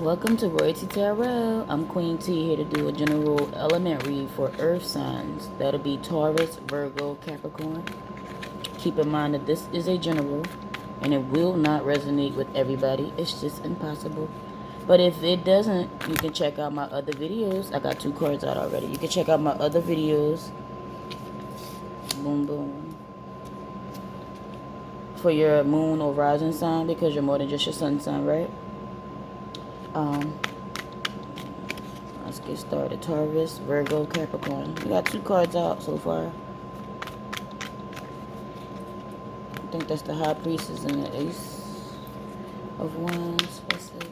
Welcome to Royalty Tarot. I'm Queen T, here to do a general element read for earth signs. That'll be Taurus, Virgo, Capricorn. Keep in mind that this is a general and it will not resonate with everybody. It's just impossible. But if it doesn't, you can check out my other videos. I got 2 cards out already. You can check out my other videos. Boom, boom. For your moon or rising sign, because you're more than just your sun sign, right? Let's get started. Taurus, Virgo, Capricorn. We got 2 cards out so far. I think that's the High Priestess and the Ace of Wands. Let's see.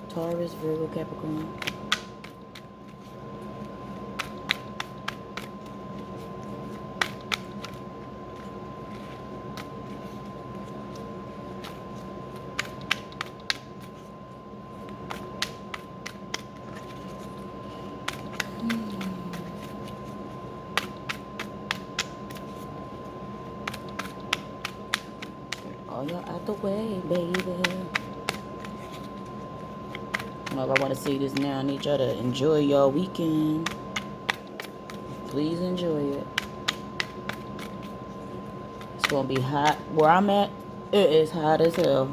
Taurus, Virgo, Capricorn. All y'all out the way, baby. Well, I want to say this now. I need y'all to enjoy y'all weekend. Please enjoy it. It's going to be hot. Where I'm at, it is hot as hell.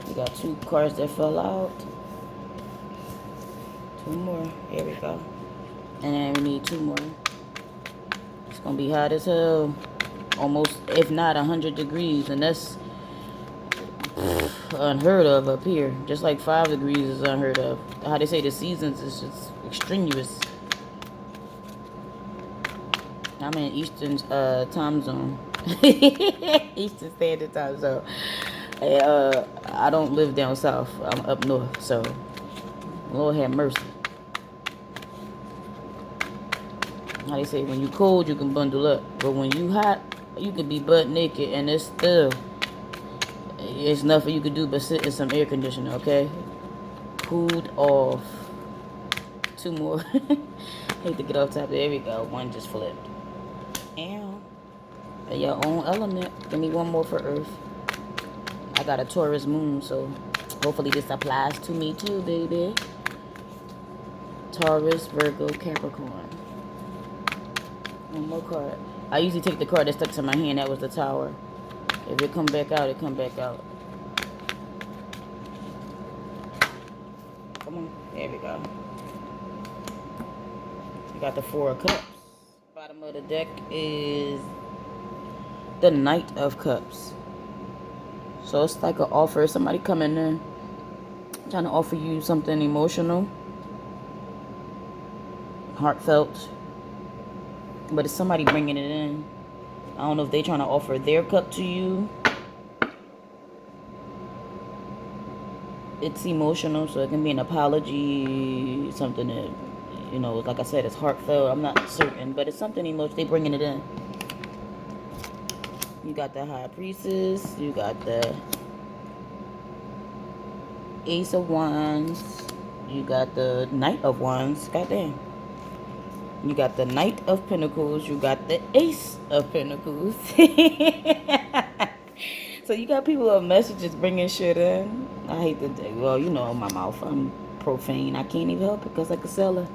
We got 2 cards that fell out. 2 more. Here we go. And then we need 2 more. It's going to be hot as hell. Almost, if not 100 degrees. And that's unheard of up here. Just like 5 degrees is unheard of. How they say the seasons is just extraneous. I'm in Eastern time zone. Eastern Standard Time zone. I don't live down south. I'm up north. So, Lord have mercy. How they say, when you cold, you can bundle up. But when you hot, you can be butt naked and it's nothing you can do but sit in some air conditioner, okay? Cooled off. 2 more. Hate to get off top. There we go. 1 just flipped. And your own element. Give me 1 more for Earth. I got a Taurus moon, so hopefully this applies to me too, baby. Taurus, Virgo, Capricorn. 1 more card. I usually take the card that stuck to my hand. That was the Tower. If it come back out, it come back out. Come on. There we go. We got the 4 of Cups. Bottom of the deck is the Knight of Cups. So it's like an offer. Somebody coming in trying to offer you something emotional, heartfelt. But it's somebody bringing it in. I don't know if they're trying to offer their cup to you. It's emotional, so it can be an apology, something that, you know, like I said, it's heartfelt. I'm not certain, but it's something emotional. They're bringing it in. You got the High Priestess. You got the Ace of Wands. You got the Knight of Wands. Goddamn. You got the Knight of Pentacles. You got the Ace of Pentacles. So you got people with messages bringing shit in. I hate to, well, you know, my mouth. I'm profane. I can't even help it because I can sell it.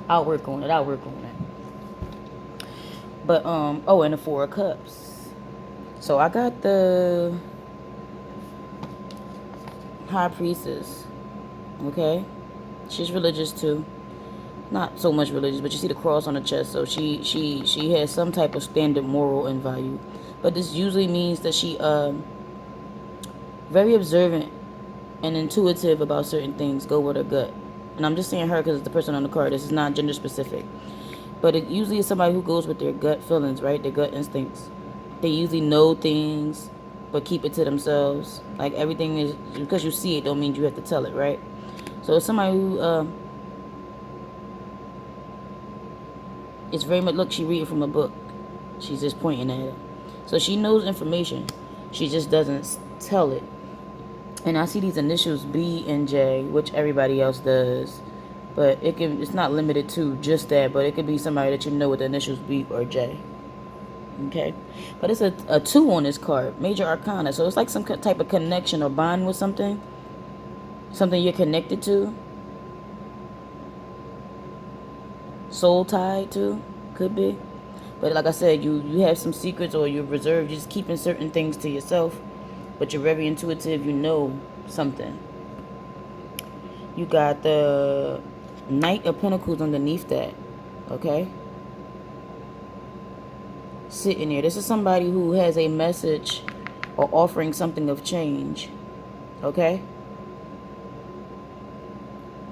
I'll work on it. But, oh, and the 4 of Cups. So I got the High Priestess. Okay? She's religious too. Not so much religious, but you see the cross on the chest. So she has some type of standard moral and value. But this usually means that she very observant and intuitive about certain things. Go with her gut. And I'm just saying her because it's the person on the card. This is not gender specific. But it usually is somebody who goes with their gut feelings, right? Their gut instincts. They usually know things, but keep it to themselves. Like everything is, because you see it don't mean you have to tell it, right? So it's somebody who it's very much, look, she reading from a book. She's just pointing at it. So she knows information. She just doesn't tell it. And I see these initials B and J, which everybody else does. But it's not limited to just that, but it could be somebody that you know with the initials B or J. Okay, but it's a 2 on this card, major arcana, so it's like some type of connection or bond with something. something you're connected to, soul tied to, could be. But like I said, you have some secrets, or you're reserved, just keeping certain things to yourself. But you're very intuitive. You know something. You got the Knight of Pentacles underneath that. Okay? Sitting there. This is somebody who has a message or offering something of change. Okay?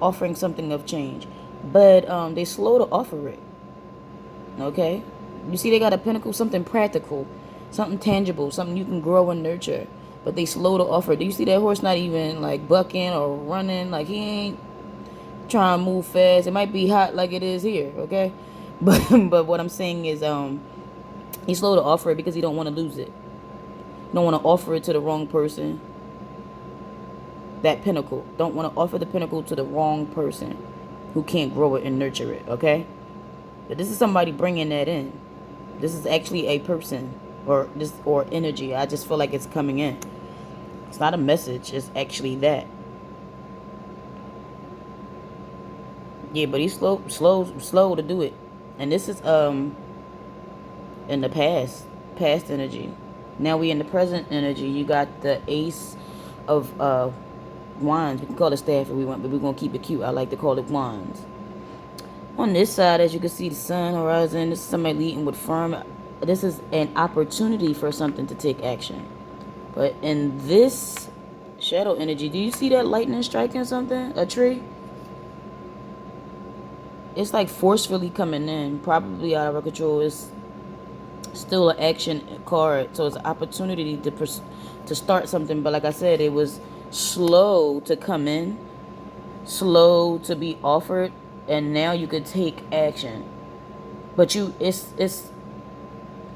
Offering something of change. But they slow to offer it. Okay? You see they got a pentacle, something practical, something tangible, something you can grow and nurture. But they slow to offer. Do you see that horse not even like bucking or running? Like he ain't trying to move fast. It might be hot like it is here, okay? But what I'm saying is he's slow to offer it because he don't want to lose it. He don't want to offer it to the wrong person. That pinnacle. Don't want to offer the pinnacle to the wrong person who can't grow it and nurture it, okay? But this is somebody bringing that in. This is actually a person or energy. I just feel like it's coming in. It's not a message. It's actually that. Yeah, but he's slow to do it. And this is in the past energy. Now we in the present energy. You got the Ace of Wands. We can call it staff if we want, but we're gonna keep it cute. I like to call it wands. On this side, as you can see, the sun, horizon. This is somebody leading with firm. This is an opportunity for something to take action. But in this shadow energy, do you see that lightning striking something? A tree? It's like forcefully coming in, probably out of our control. It's still an action card, so it's an opportunity to start something. But like I said, it was slow to come in, slow to be offered, and now you could take action. But it's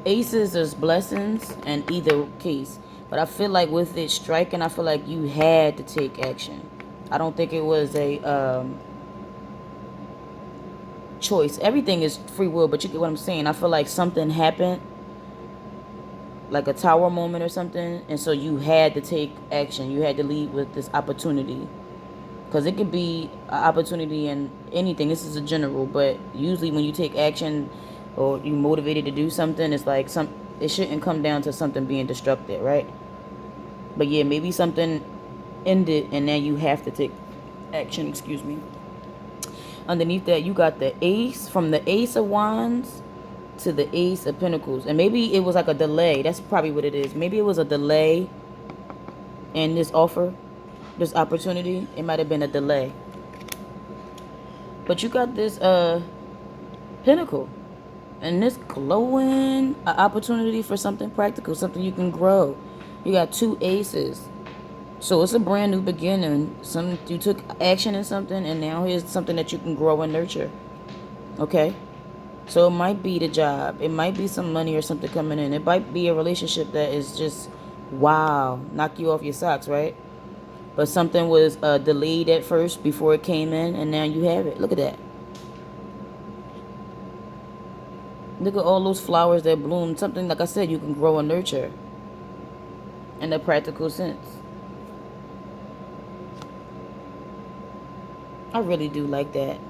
aces is blessings in either case. But I feel like with it striking, I feel like you had to take action. I don't think it was a choice. Everything is free will, but you get what I'm saying. I feel like something happened, like a tower moment or something, and so you had to take action. You had to lead with this opportunity, because it could be an opportunity in anything. This is a general, but usually when you take action or you motivated to do something, it's like it shouldn't come down to something being destructive, right? But yeah, maybe something ended and now you have to take action. Excuse me. Underneath that, you got the Ace, from the Ace of Wands to the Ace of Pentacles. And maybe it was like a delay. That's probably what it is. Maybe it was a delay in this offer, this opportunity. It might have been a delay. But you got this Pentacle. And this glowing opportunity for something practical, something you can grow. You got two aces. So it's a brand new beginning. You took action in something, and now here's something that you can grow and nurture. Okay? So it might be the job. It might be some money or something coming in. It might be a relationship that is just, wow, knock you off your socks, right? But something was delayed at first before it came in, and now you have it. Look at that. Look at all those flowers that bloom. Something, like I said, you can grow and nurture in a practical sense. I really do like that.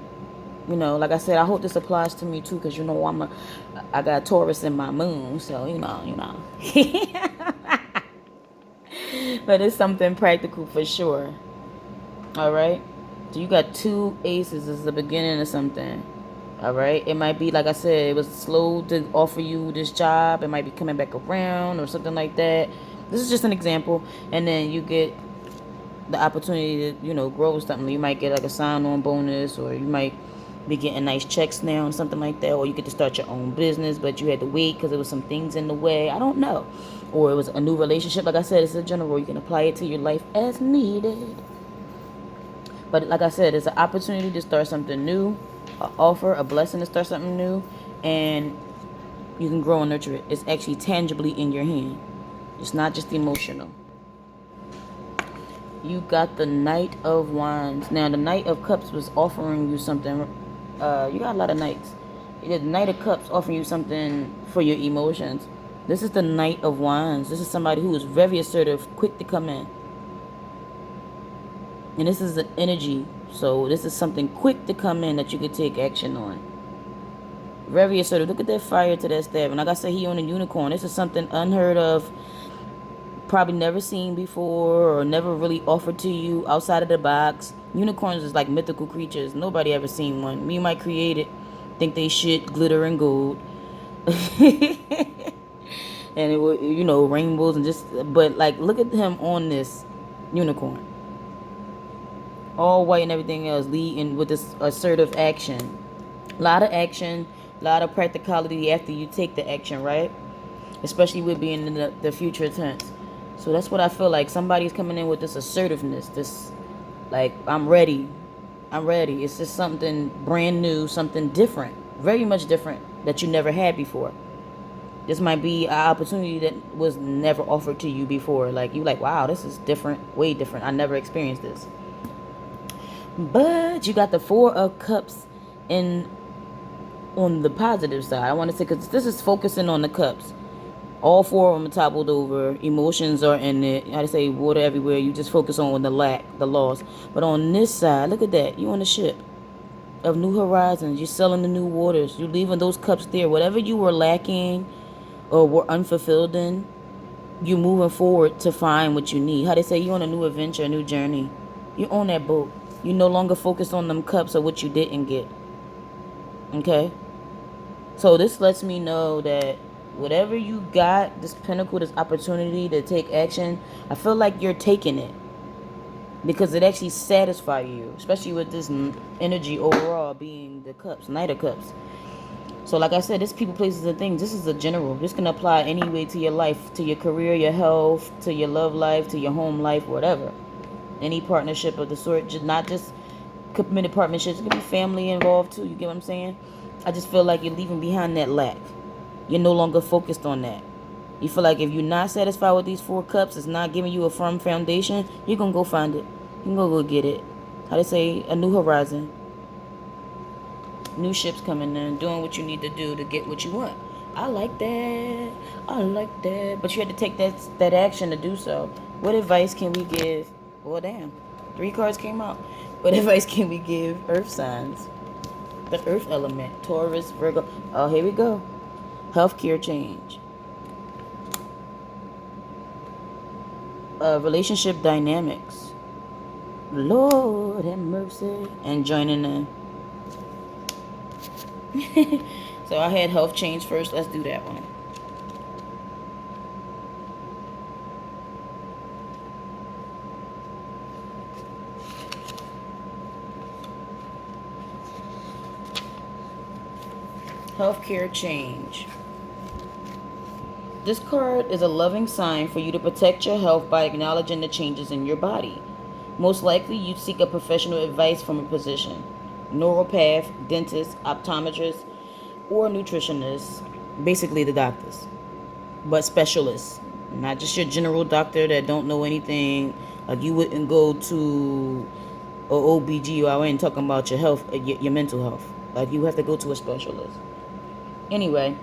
You know, like I said, I hope this applies to me too, because you know I got Taurus in my moon, so you know. But it's something practical for sure. All right. So you got two aces as the beginning of something. All right. It might be, like I said, it was slow to offer you this job. It might be coming back around or something like that. This is just an example. And then you get the opportunity to, you know, grow something. You might get like a sign-on bonus, or you might be getting nice checks now and something like that, or you get to start your own business, but you had to wait because there was some things in the way. I don't know. Or it was a new relationship. Like I said, it's a general. You can apply it to your life as needed. But like I said, it's an opportunity to start something new, an offer, a blessing to start something new, and you can grow and nurture it. It's actually tangibly in your hand. It's not just emotional. You got the Knight of Wands. Now, the Knight of Cups was offering you something. You got a lot of Knights. The Knight of Cups offering you something for your emotions. This is the Knight of Wands. This is somebody who is very assertive, quick to come in. And this is an energy. So this is something quick to come in that you could take action on. Very assertive. Look at that fire to that stab. And like I said, he on a unicorn. This is something unheard of, probably never seen before, or never really offered to you outside of the box. Unicorns is like mythical creatures. Nobody ever seen one. We might create it, think they shit glitter and gold. And it would, you know, rainbows and just, but like, look at him on this unicorn, all white and everything else, leading with this assertive action. A lot of action, a lot of practicality after you take the action, right? Especially with being in the future tense. So that's what I feel like. Somebody's coming in with this assertiveness, this, like, I'm ready. I'm ready. It's just something brand new, something different, very much different that you never had before. This might be an opportunity that was never offered to you before. Like, you like, wow, this is different, way different. I never experienced this. But you got the Four of Cups in on the positive side. I want to say, because this is focusing on the cups. All four of them are toppled over. Emotions are in it. How to say, water everywhere. You just focus on the lack, the loss. But on this side, look at that. You on the ship of new horizons. You're selling the new waters. You're leaving those cups there. Whatever you were lacking or were unfulfilled in, you're moving forward to find what you need. How they say, you on a new adventure, a new journey. You're on that boat. You're no longer focused on them cups or what you didn't get. Okay? So this lets me know that whatever you got, this pinnacle, this opportunity to take action, I feel like you're taking it. Because it actually satisfies you. Especially with this energy overall being the cups, Knight of Cups. So like I said, this people, places, and things, this is a general. This can apply any way to your life, to your career, your health, to your love life, to your home life, whatever. Any partnership of the sort, not just committed partnerships. It could be family involved too. You get what I'm saying? I just feel like you're leaving behind that lack. You're no longer focused on that. You feel like if you're not satisfied with these four cups, it's not giving you a firm foundation, you're going to go find it. You can go get it. How they say, a new horizon. New ships coming in, doing what you need to do to get what you want. I like that. I like that. But you had to take that action to do so. What advice can we give? Well, damn. 3 cards came out. What advice can we give earth signs? The earth element. Taurus, Virgo. Oh, here we go. Healthcare change. Relationship dynamics. Lord have mercy. And joining in. So I had health change first. Let's do that one. Healthcare change. This card is a loving sign for you to protect your health by acknowledging the changes in your body. Most likely, you'd seek a professional advice from a physician, neuropath, dentist, optometrist, or nutritionist. Basically, the doctors, but specialists, not just your general doctor that don't know anything. Like, you wouldn't go to a OBGYN talking about your health, your mental health. Like, you have to go to a specialist. Anyway,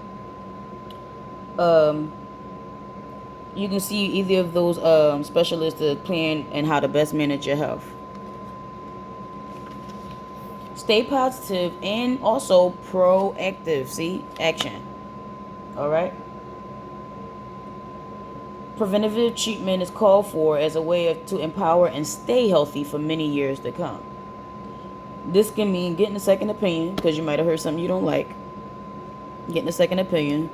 you can see either of those specialists to plan and how to best manage your health. Stay positive and also proactive. See? Action. Alright? Preventative treatment is called for as a way to empower and stay healthy for many years to come. This can mean getting a second opinion, because you might have heard something you don't like. Getting a second opinion.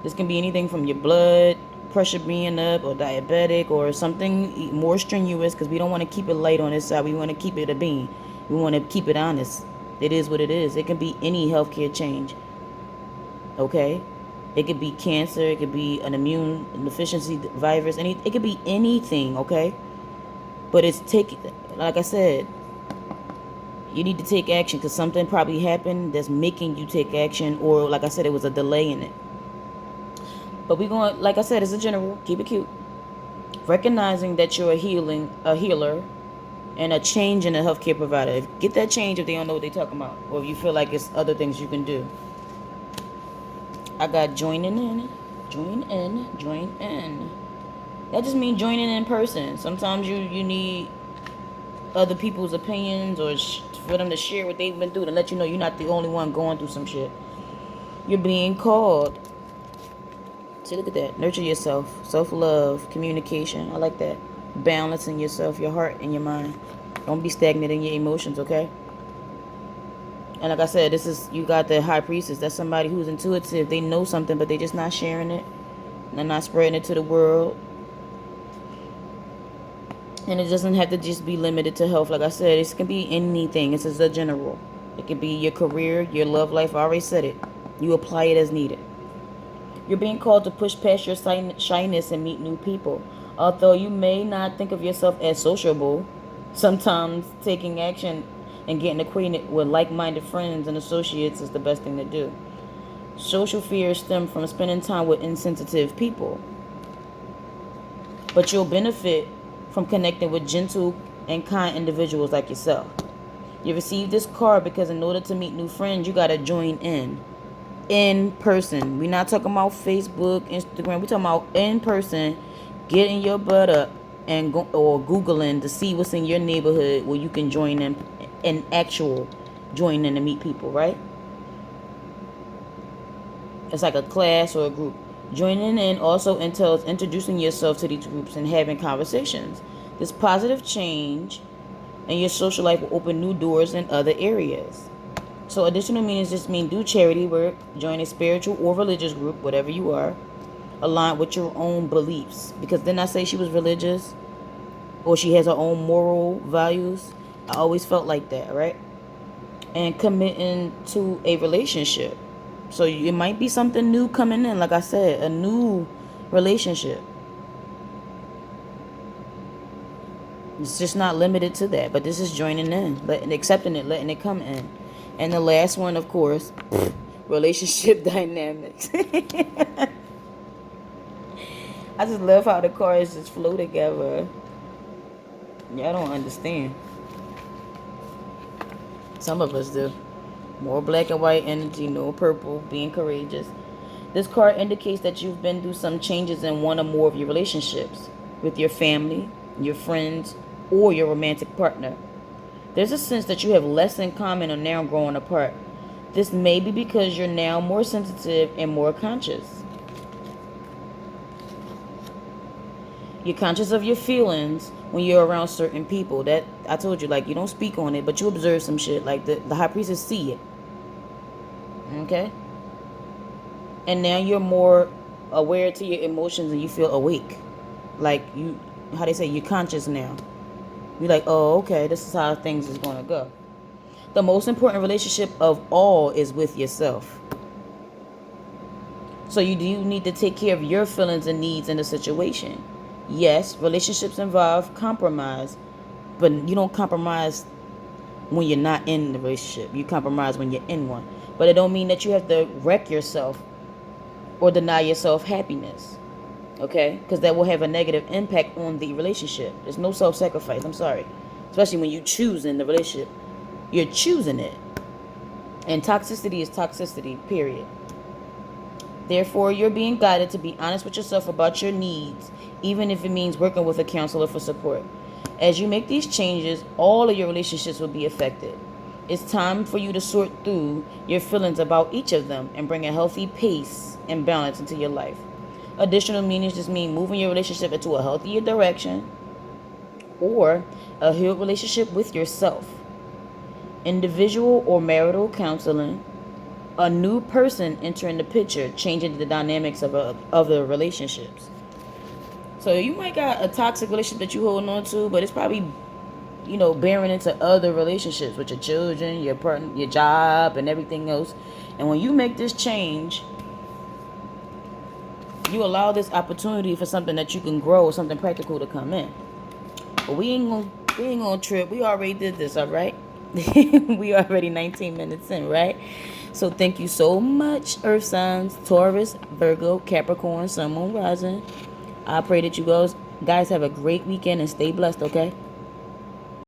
This can be anything from your blood pressure being up, or diabetic, or something more strenuous, because we don't want to keep it light on this side. We want to keep it a bean. We want to keep it honest. It is what it is. It can be any healthcare change. Okay? It could be cancer. It could be an immune deficiency virus. It could be anything, okay? But it's like I said, you need to take action, because something probably happened that's making you take action, or like I said, it was a delay in it. But we're going, like I said, it's a general. Keep it cute. Recognizing that you're a healer, and a change in a healthcare provider. Get that change if they don't know what they're talking about, or if you feel like it's other things you can do. I got joining in. Join in. Join in. That just means joining in person. Sometimes you need other people's opinions or for them to share what they've been through to let you know you're not the only one going through some shit. You're being called. See, look at that. Nurture yourself. Self-love. Communication. I like that. Balancing yourself, your heart and your mind. Don't be stagnant in your emotions, okay? And like I said, you got the high priestess. That's somebody who's intuitive. They know something, but they just not sharing it. They're not spreading it to the world. And it doesn't have to just be limited to health. Like I said, it can be anything. It's just a general. It could be your career, your love life. I already said it. You apply it as needed. You're being called to push past your shyness and meet new people. Although you may not think of yourself as sociable, sometimes taking action and getting acquainted with like-minded friends and associates is the best thing to do. Social fears stem from spending time with insensitive people. But you'll benefit from connecting with gentle and kind individuals like yourself. You receive this card because in order to meet new friends, you got to join in person. We're not talking about Facebook, Instagram. We're talking about in person, getting your butt up and Googling to see what's in your neighborhood where you can join in actual join in to meet people, right? It's like a class or a group. Joining in also entails introducing yourself to these groups and having conversations. This positive change in your social life will open new doors in other areas. So additional meanings just mean do charity work, join a spiritual or religious group, whatever you are, aligned with your own beliefs. Because didn't I say she was religious? Or she has her own moral values? I always felt like that, right? And committing to a relationship. So it might be something new coming in, like I said, a new relationship. It's just not limited to that, but this is joining in, accepting it, letting it come in. And the last one, of course, relationship dynamics. I just love how the cards just flow together. Y'all don't understand. Some of us do. More black and white energy, no purple, being courageous. This card indicates that you've been through some changes in one or more of your relationships with your family, your friends, or your romantic partner. There's a sense that you have less in common or now growing apart. This may be because you're now more sensitive and more conscious. You're conscious of your feelings when you're around certain people. That I told you, like, you don't speak on it, but you observe some shit. Like the high priestess see it. Okay? And now you're more aware to your emotions and you feel awake. Like how they say, you're conscious now. You're like, oh, okay, this is how things is going to go. The most important relationship of all is with yourself. So you do need to take care of your feelings and needs in the situation. Yes, relationships involve compromise, but you don't compromise when you're not in the relationship. You compromise when you're in one. But it don't mean that you have to wreck yourself or deny yourself happiness. Okay? Because that will have a negative impact on the relationship. There's no self-sacrifice. I'm sorry. Especially when you choose in the relationship. You're choosing it. And toxicity is toxicity, period. Therefore, you're being guided to be honest with yourself about your needs, even if it means working with a counselor for support. As you make these changes, all of your relationships will be affected. It's time for you to sort through your feelings about each of them and bring a healthy pace and balance into your life. Additional meanings just mean moving your relationship into a healthier direction or a healed relationship with yourself. Individual or marital counseling. A new person entering the picture, changing the dynamics of the relationships. So you might got a toxic relationship that you holding on to, but it's probably, bearing into other relationships with your children, your partner, your job, and everything else. And when you make this change, you allow this opportunity for something that you can grow, something practical to come in. But we ain't gonna trip. We already did this, all right? We already 19 minutes in, right? So thank you so much, Earth signs, Taurus, Virgo, Capricorn, Sun, Moon, Rising. I pray that you guys have a great weekend and stay blessed, okay?